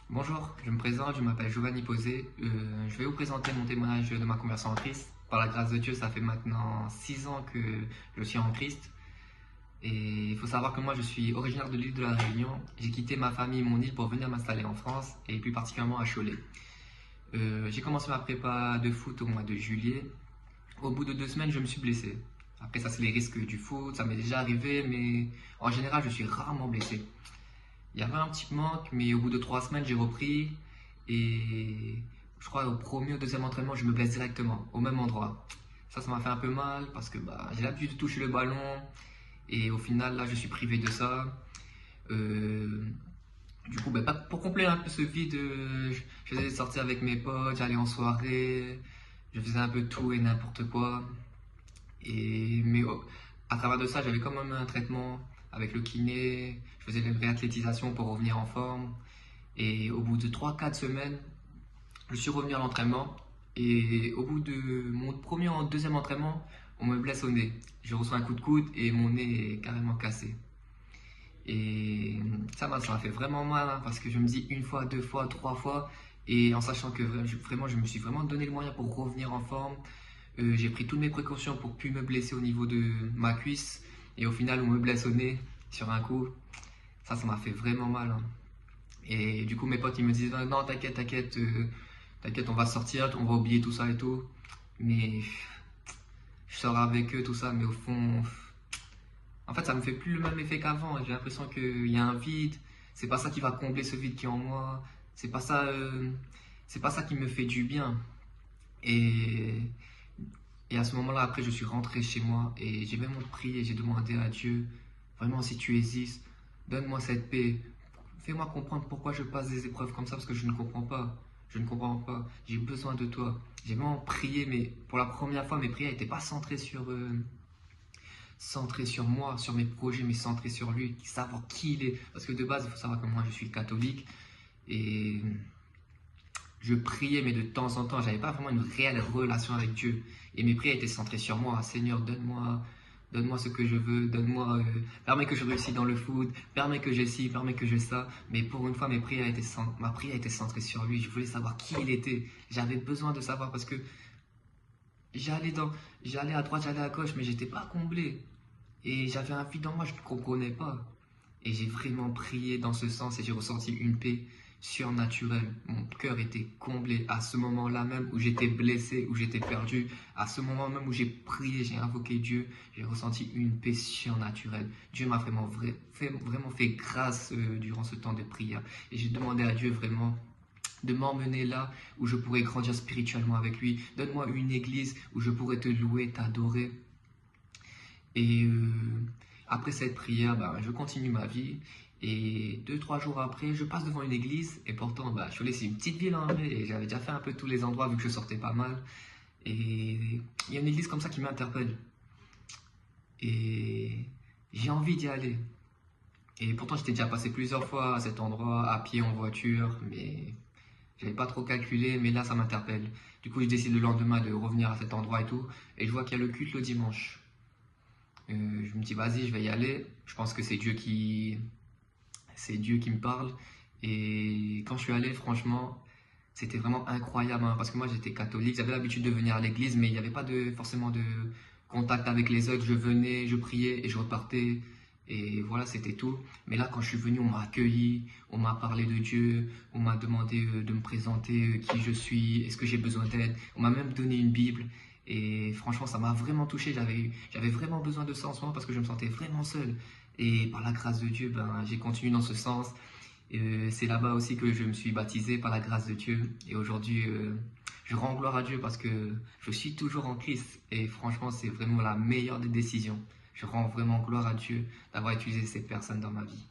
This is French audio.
Bonjour, je me présente, je m'appelle Giovanni Posé. Je vais vous présenter mon témoignage de ma conversion en Christ. Par la grâce de Dieu, ça fait maintenant 6 ans que je suis en Christ. Et il faut savoir que moi, je suis originaire de l'île de la Réunion. J'ai quitté ma famille, mon île, pour venir m'installer en France, et plus particulièrement à Cholet. J'ai commencé ma prépa de foot au mois de juillet. Au bout de 2 semaines, je me suis blessé. Après, ça, c'est les risques du foot, ça m'est déjà arrivé, mais en général, je suis rarement blessé. Il y avait un petit manque, mais au bout de 3 semaines, j'ai repris. Et je crois au premier ou deuxième entraînement, je me blesse directement, au même endroit. Ça m'a fait un peu mal parce que j'ai l'habitude de toucher le ballon. Et au final, là, je suis privé de ça. Euh, du coup, pour combler un peu ce vide, je faisais des sorties avec mes potes, j'allais en soirée, je faisais un peu tout et n'importe quoi. Mais à travers de ça, j'avais quand même un traitement avec le kiné, je faisais une réathlétisation pour revenir en forme. Et au bout de 3 4 semaines, je suis revenu à l'entraînement. Et au bout de mon premier ou deuxième entraînement, on me blesse au nez. Je reçois un coup de coude et mon nez est carrément cassé. Et ça m'a fait vraiment mal hein, parce que je me dis une fois, deux fois, trois fois. Et en sachant que vraiment, je me suis vraiment donné le moyen pour revenir en forme. J'ai pris toutes mes précautions pour plus me blesser au niveau de ma cuisse. Et au final, on me blesse au nez sur un coup. Ça m'a fait vraiment mal, hein. Et du coup, mes potes, ils me disent, non, t'inquiète, t'inquiète, t'inquiète, on va sortir, on va oublier tout ça et tout. Mais je sors avec eux, tout ça, mais au fond, en fait, ça me fait plus le même effet qu'avant. J'ai l'impression qu'il y a un vide. C'est pas ça qui va combler ce vide qui est en moi. C'est pas ça, c'est pas ça qui me fait du bien. Et, et à ce moment-là, après, je suis rentré chez moi et j'ai vraiment prié, j'ai demandé à Dieu, vraiment, si tu existes, donne-moi cette paix. Fais-moi comprendre pourquoi je passe des épreuves comme ça parce que je ne comprends pas. Je ne comprends pas. J'ai besoin de toi. J'ai vraiment prié, mais pour la première fois, mes prières n'étaient pas centrées sur moi, sur mes projets, mais centrées sur lui, savoir qui il est. Parce que de base, il faut savoir que moi, je suis catholique et je priais, mais de temps en temps, j'avais pas vraiment une réelle relation avec Dieu. Et mes prières étaient centrées sur moi. Seigneur, donne-moi ce que je veux, permets que je réussisse dans le foot, permets que j'ai ci, permets que j'ai ça. Mais pour une fois, ma prière était centrée sur lui. Je voulais savoir qui il était. J'avais besoin de savoir parce que j'allais dans, j'allais à droite, j'allais à gauche, mais j'étais pas comblé. Et j'avais un vide en moi, je ne comprenais pas. Et j'ai vraiment prié dans ce sens et j'ai ressenti une paix surnaturelle. Mon cœur était comblé à ce moment-là même où j'étais blessé, où j'étais perdu. À ce moment même où j'ai prié, j'ai invoqué Dieu, j'ai ressenti une paix surnaturelle. Dieu m'a vraiment fait grâce durant ce temps de prière. Et j'ai demandé à Dieu vraiment de m'emmener là où je pourrais grandir spirituellement avec lui. Donne-moi une église où je pourrais te louer, t'adorer. Et après cette prière, je continue ma vie. Et 2 3 jours après, je passe devant une église. Et pourtant, je suis laissé une petite ville en vrai. Et j'avais déjà fait un peu tous les endroits vu que je sortais pas mal. Et il y a une église comme ça qui m'interpelle. Et j'ai envie d'y aller. Et pourtant, j'étais déjà passé plusieurs fois à cet endroit, à pied, en voiture. Mais j'avais pas trop calculé. Mais là, ça m'interpelle. Du coup, je décide le lendemain de revenir à cet endroit et tout. Et je vois qu'il y a le culte le dimanche. Je me dis, vas-y, je vais y aller. Je pense que c'est Dieu qui me parle. Et quand je suis allé, franchement, c'était vraiment incroyable, hein, parce que moi, j'étais catholique. J'avais l'habitude de venir à l'église, mais il n'y avait pas forcément de contact avec les autres. Je venais, je priais et je repartais. Et voilà, c'était tout. Mais là, quand je suis venu, on m'a accueilli, on m'a parlé de Dieu, on m'a demandé de me présenter qui je suis, est-ce que j'ai besoin d'aide. On m'a même donné une Bible. Et franchement, ça m'a vraiment touché. J'avais vraiment besoin de ça en ce moment parce que je me sentais vraiment seul. Et par la grâce de Dieu, j'ai continué dans ce sens. C'est là-bas aussi que je me suis baptisé par la grâce de Dieu. Et aujourd'hui, je rends gloire à Dieu parce que je suis toujours en Christ. Et franchement, c'est vraiment la meilleure des décisions. Je rends vraiment gloire à Dieu d'avoir utilisé cette personne dans ma vie.